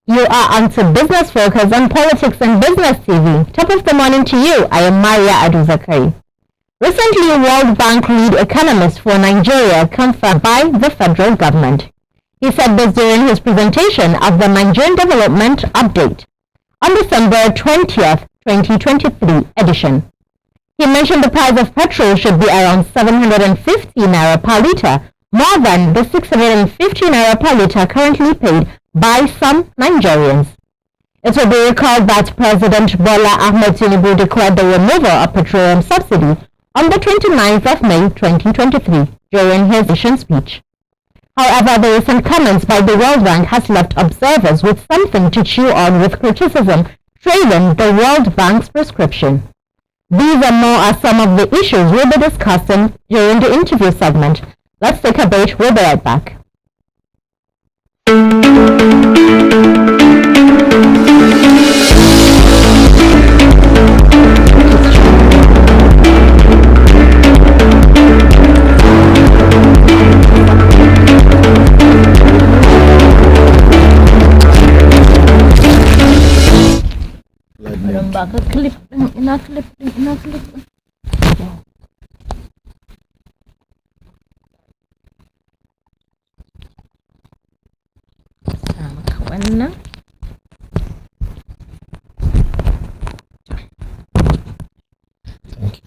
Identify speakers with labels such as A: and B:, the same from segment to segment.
A: You are on to Business Focus on Politics and Business TV. Top of the morning to you. I am Maria Aduzakari. Recently, World Bank lead economist for Nigeria confirmed by the federal government. He said this during his presentation of the Nigerian Development Update on December 20th, 2023 edition. He mentioned the price of petrol should be around 750 naira per litre, more than the 650 naira per litre currently paid by some Nigerians. It will be recalled that President Bola Ahmed Tinubu declared the removal of petroleum subsidy on the 29th of May 2023 during his election speech. However, the recent comments by the World Bank has left observers with something to chew on, with criticism trailing the World Bank's prescription. These and more are some of the issues we'll be discussing during the interview segment. Let's take a break. We'll be right back. Clip. Sama Thank you.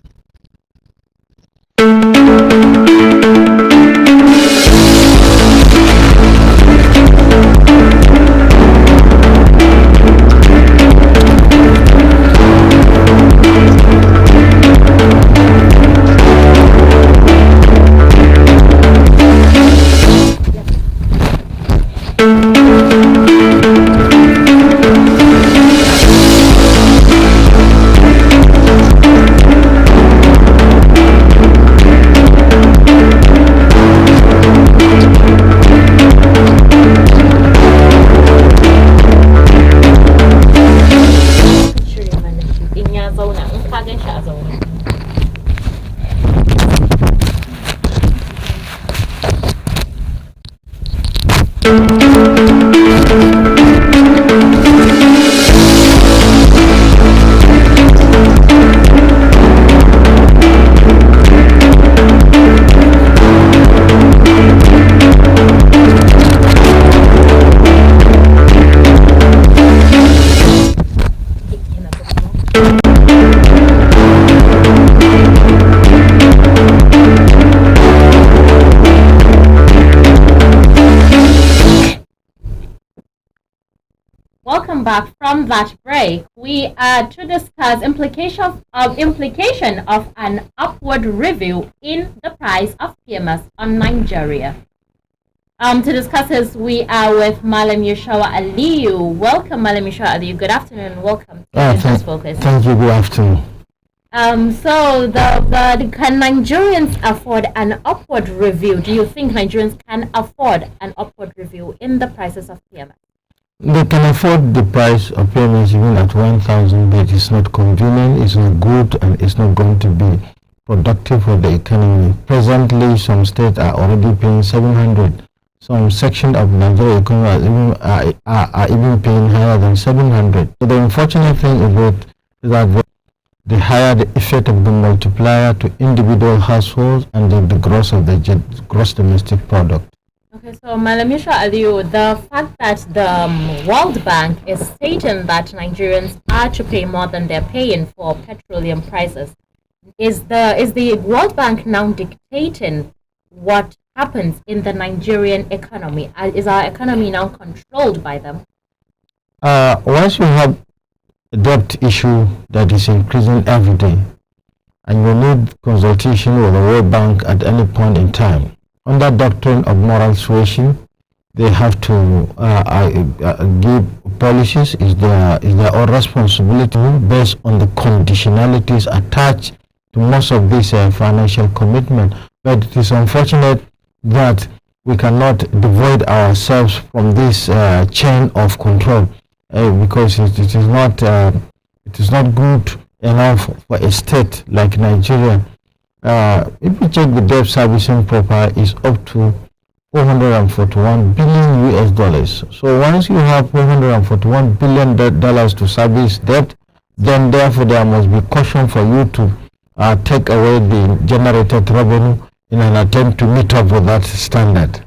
A: Welcome back from that break. We are to discuss implication of an upward review in the price of PMS on Nigeria. To discuss this, we are with Malam Yushawa Aliyu. Welcome, Malam Yushawa Aliyu. Good afternoon. Welcome to Business Focus.
B: Thank you. Good afternoon.
A: So can Nigerians afford an upward review? Do you think Nigerians can afford an upward review in the prices of PMS?
B: They can afford the price of PMS even at 1,000, but it's not convenient, it's not good, and it's not going to be productive for the economy. Presently, some states are already paying 700. Some sections of Nigeria economy are even paying higher than 700. So the unfortunate thing about is that the higher the effect of the multiplier to individual households and the growth of the gross domestic product.
A: Okay, so Malam Yushawa Aliyu, the fact that the World Bank is stating that Nigerians are to pay more than they're paying for petroleum prices, is the World Bank now dictating what happens in the Nigerian economy? Is our economy now controlled by them?
B: Once you have a debt issue that is increasing every day, and you need consultation with the World Bank at any point in time, under doctrine of moral suasion, they have to give policies. Is their own responsibility based on the conditionalities attached to most of these financial commitment. But it is unfortunate that we cannot divide ourselves from this chain of control because it is not good enough for a state like Nigeria. If you check the debt servicing profile, is up to 441 billion US dollars. So once you have 441 billion dollars to service debt, then therefore there must be caution for you to take away the generated revenue in an attempt to meet up with that standard.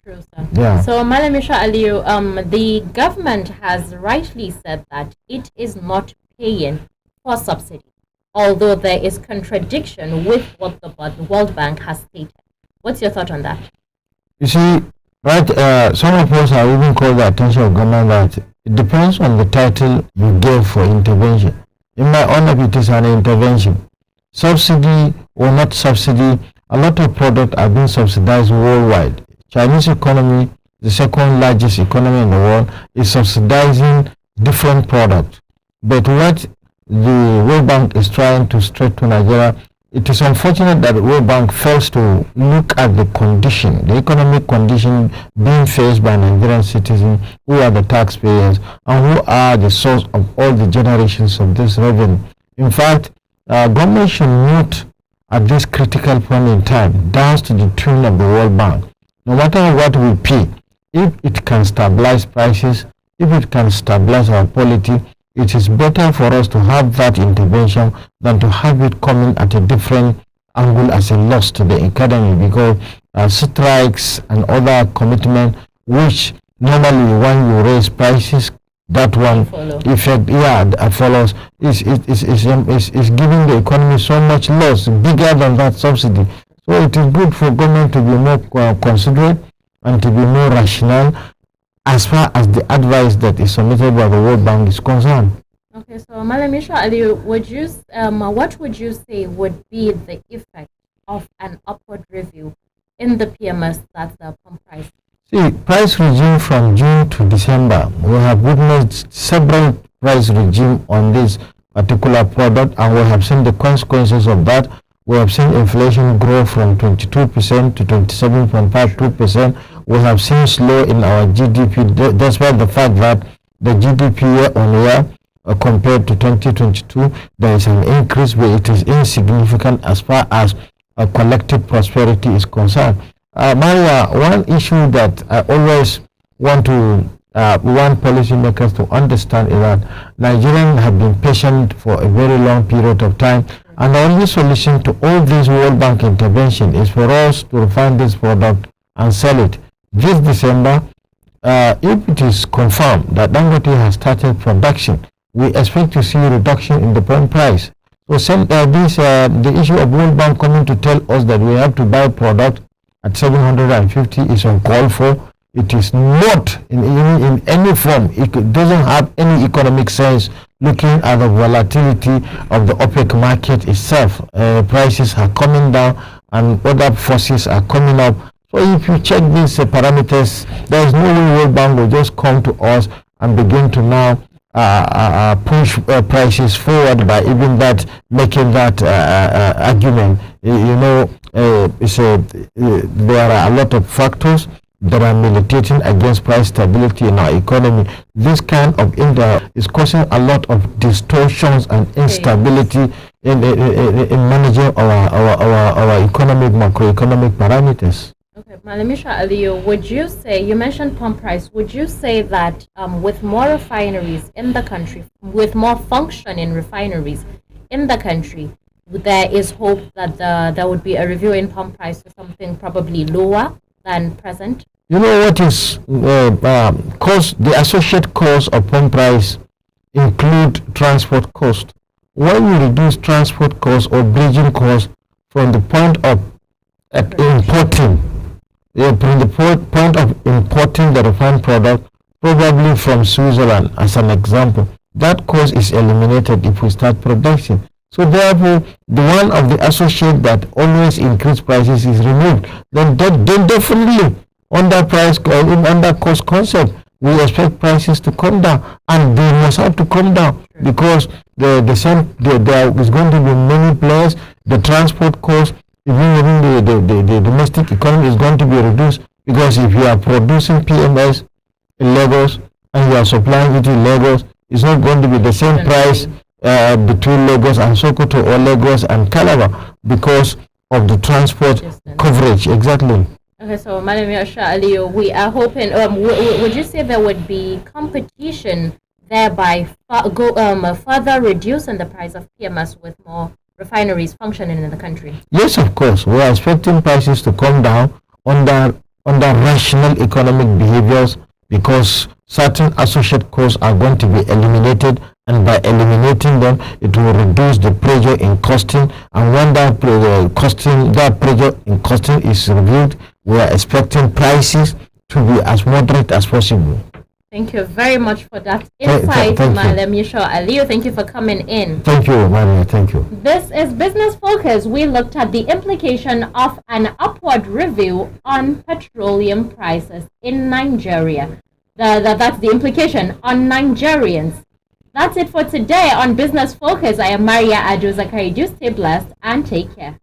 A: True, sir.
B: Yeah.
A: So, Malamisha Aliyu, the government has rightly said that it is not paying for subsidy, although there is contradiction with what the World Bank has stated. What's your thought on that?
B: You see, right, some of us have even called the attention of government that it depends on the title you gave for intervention. In my own view, it is an intervention. Subsidy or not subsidy, a lot of products are being subsidized worldwide. Chinese economy, the second largest economy in the world, is subsidizing different products. But what the World Bank is trying to stress to Nigeria, it is unfortunate that the World Bank fails to look at the condition, the economic condition being faced by Nigerian citizens who are the taxpayers and who are the source of all the generations of this revenue. In fact, government should note at this critical point in time, down to the tune of the World Bank. No matter what we pay, if it can stabilize prices, if it can stabilize our polity, it is better for us to have that intervention than to have it coming at a different angle as a loss to the economy, because strikes and other commitments, which normally when you raise prices, that one effect follows, is giving the economy so much loss, bigger than that subsidy. So it is good for government to be more considerate and to be more rational as far as the advice that is submitted by the World Bank is concerned.
A: Okay, so Malamisha Aliyu, what would you say would be the effect of an upward review in the PMS, that's the pump price?
B: See, price regime from June to December, we have witnessed several price regime on this particular product, and we have seen the consequences of that. We have seen inflation grow from 22% to 27.52%. We have seen slow in our GDP, despite the fact that the GDP year on year compared to 2022, there is an increase, but it is insignificant as far as collective prosperity is concerned. Maria, one issue that I always want policymakers to understand is that Nigerians have been patient for a very long period of time, and the only solution to all this World Bank intervention is for us to refine this product and sell it. This December, if it is confirmed that Dangote has started production, we expect to see a reduction in the pump price. So the issue of World Bank coming to tell us that we have to buy product at 750 is uncalled for. It is not in any form. It doesn't have any economic sense looking at the volatility of the OPEC market itself. Prices are coming down and other forces are coming up. So if you check these parameters, there is no way World Bank will just come to us and begin to now push prices forward by even that, making that argument. There are a lot of factors that are militating against price stability in our economy. This kind of is causing a lot of distortions and instability in managing our macroeconomic parameters.
A: Okay, Malamisha Aliyu, would you say, you mentioned pump price, would you say that with more refineries in the country, with more functioning refineries in the country, there is hope that there would be a review in pump price to something probably lower than present?
B: You know what is the associate cost of pump price include transport cost. When you reduce transport cost or bridging cost from the point of importing, from the point of importing the refined product, probably from Switzerland as an example, that cost is eliminated if we start production. So therefore, the one of the associate that always increase prices is removed. Then definitely under cost concept, we expect prices to come down, and they must have to come down because there is going to be many players. The transport cost, even within the domestic economy, is going to be reduced, because if you are producing PMS in Lagos and you are supplying it in Lagos, it's not going to be the same price between Lagos and Sokoto or Lagos and Calabar because of the transport coverage. Exactly.
A: Okay, so Madam Yasha Aliyu, we are hoping, would you say there would be competition thereby further reducing the price of PMS with more refineries functioning in the country?
B: Yes, of course. We are expecting prices to come down under rational economic behaviors, because certain associate costs are going to be eliminated, and by eliminating them, it will reduce the pressure in costing. And when that pressure in costing is reviewed, we are expecting prices to be as moderate as possible.
A: Thank you very much for that insight, Madam Yasha Aliyu. Thank you for coming in.
B: Thank you, Maria. Thank you.
A: This is Business Focus. We looked at the implication of an upward review on petroleum prices in Nigeria. That's the implication on Nigerians. That's it for today on Business Focus. I am Maria Adu Zakari. Do stay blessed and take care.